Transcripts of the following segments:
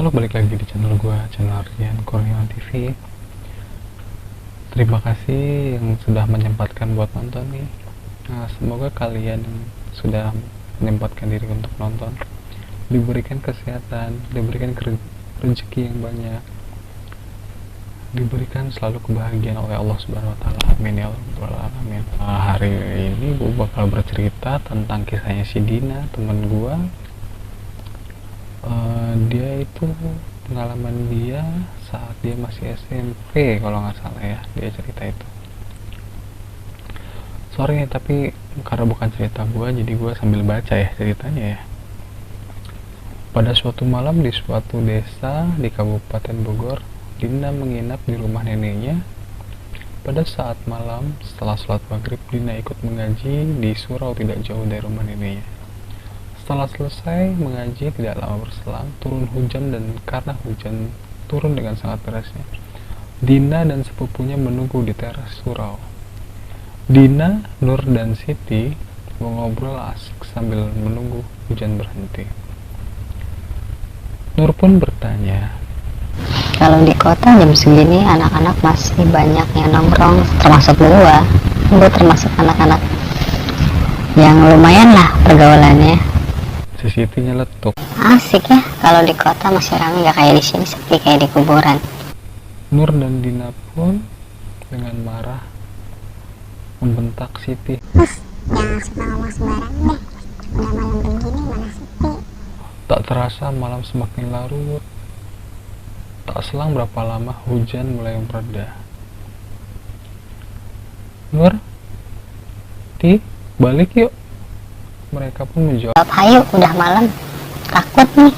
Halo, balik lagi di channel gue, channel Rian Kurniawan TV. Terima kasih yang sudah menyempatkan buat nonton nih. Nah, semoga kalian yang sudah menyempatkan diri untuk nonton diberikan kesehatan, diberikan rezeki yang banyak, diberikan selalu kebahagiaan oleh Allah Subhanahu Wa Taala. Amin ya Rabbal Alamin. Hari ini gue bakal bercerita tentang kisahnya si Dina, teman gue. Dia itu pengalaman dia saat dia masih SMP kalau nggak salah ya, dia cerita itu. Sorry nih, tapi karena bukan cerita gue, jadi gue sambil baca ya ceritanya ya. Pada suatu malam di suatu desa di Kabupaten Bogor, Dina menginap di rumah neneknya. Pada saat malam setelah sholat maghrib, Dina ikut mengaji di surau tidak jauh dari rumah neneknya. Setelah selesai mengaji, tidak lama berselang turun hujan, dan karena hujan turun dengan sangat derasnya, Dina dan sepupunya menunggu di teras surau. Dina, Nur, dan Siti mengobrol asik sambil menunggu hujan berhenti. Nur pun bertanya, kalau di kota jam segini anak-anak masih banyak yang nongkrong, termasuk gua termasuk anak-anak yang lumayan lah pergaulannya. si Siti nyeletuk, Asik ya, kalau di kota masih ramai, gak kayak di sini sepi kayak di kuburan. Nur dan Dina pun dengan marah membentak Siti. Jangan suka ngomong sembarangan deh. Udah malam begini mana sepi. Tak terasa malam semakin larut. Tak selang berapa lama hujan mulai mereda. Nur, Ti, balik yuk. Mereka pun menjawab, Ayo, udah malam, takut nih.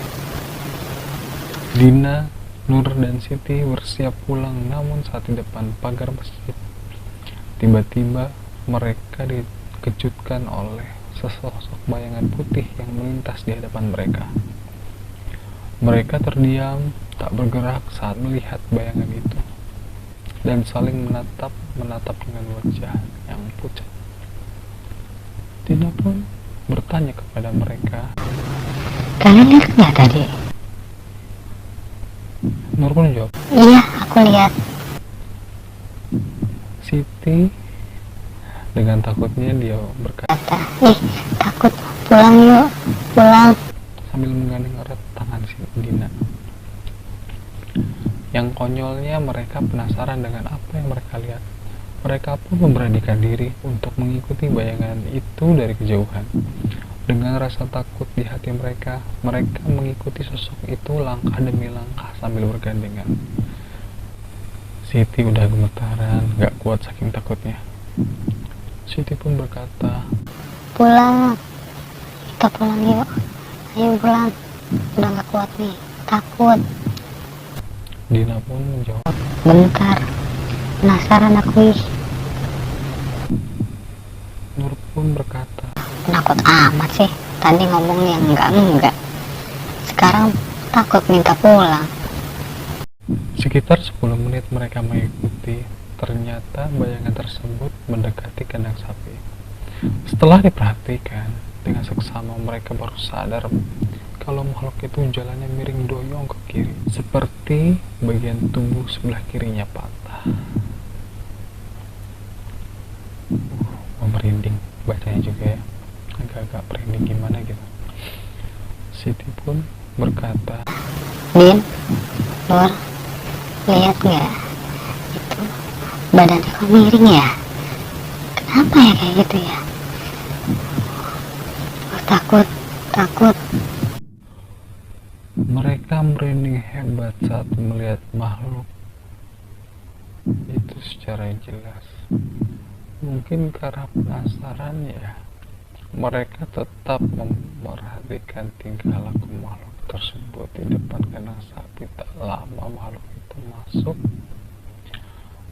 Dina, Nur, dan Siti bersiap pulang, namun saat di depan pagar masjid, tiba-tiba mereka dikejutkan oleh sesosok bayangan putih yang melintas di hadapan mereka. Mereka terdiam, tak bergerak saat melihat bayangan itu, dan saling menatap dengan wajah yang pucat. Dina pun bertanya kepada mereka, Kalian lihat nggak tadi? Nur pun menjawab, Iya, aku lihat. Siti dengan takutnya dia berkata Kata, takut, pulang yuk, pulang. sambil menggandeng erat tangan si Dina. Yang konyolnya, mereka penasaran dengan apa yang mereka lihat. Mereka pun memberanikan diri untuk mengikuti bayangan itu dari kejauhan. Dengan rasa takut di hati mereka, mereka mengikuti sosok itu langkah demi langkah sambil bergandengan. Siti udah gemetaran, gak kuat saking takutnya. Siti pun berkata, Pulang, kita pulang yuk. Ayo pulang, udah gak kuat nih, takut. Dina pun menjawab, Bentar, penasaran aku ih. Nur pun berkata, Takut amat sih, tadi ngomongnya enggak. Sekarang takut minta pulang. sekitar 10 menit mereka mengikuti. Ternyata bayangan tersebut mendekati kandang sapi. Setelah diperhatikan dengan seksama, mereka baru sadar kalau makhluk itu jalannya miring doyong ke kiri, seperti bagian tubuh sebelah kirinya patah. Merinding bacanya juga ya, agak-agak merinding gimana gitu. Siti pun berkata, Din, Nur, lihat nggak? Itu badannya kok miring ya? Kenapa ya kayak gitu ya? Takut. mereka merinding hebat saat melihat makhluk itu secara jelas. Mungkin karena penasaran ya, mereka tetap memperhatikan tingkah laku makhluk tersebut di depan kandang sapi. Tak lama makhluk itu masuk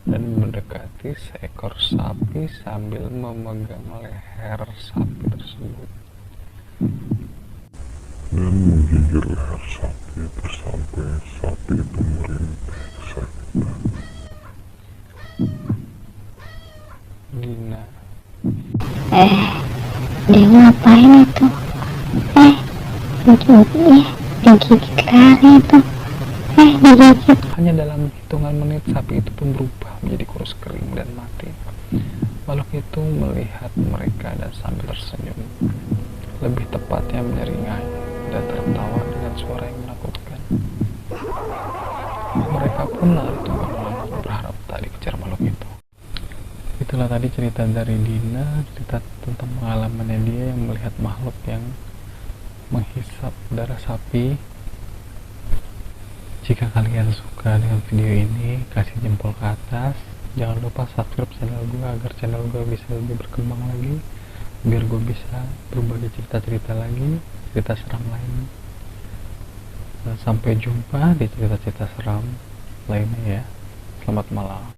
dan mendekati seekor sapi sambil memegang leher sapi tersebut dan menggigit leher sapi itu sampai sapi itu merintih kesakitan. Dina, Dia ngapain itu? Digigit lehernya itu. digigit. Hanya dalam hitungan menit, sapi itu pun berubah menjadi kurus kering dan mati. Makhluk itu melihat mereka dan sambil tersenyum, lebih tepatnya menyeringai dan tertawa dengan suara yang menakutkan. Mereka pun lari tunggu-tunggu berharap tak dikejar makhluk itu. Itulah tadi cerita dari Dina, cerita tentang pengalamannya dia yang melihat makhluk yang menghisap darah sapi. Jika kalian suka dengan video ini, kasih jempol ke atas. Jangan lupa subscribe channel gue agar channel gue bisa lebih berkembang lagi, biar gue bisa berbagi cerita-cerita lagi, cerita seram lain. Dan sampai jumpa di cerita-cerita seram lainnya ya. Selamat malam.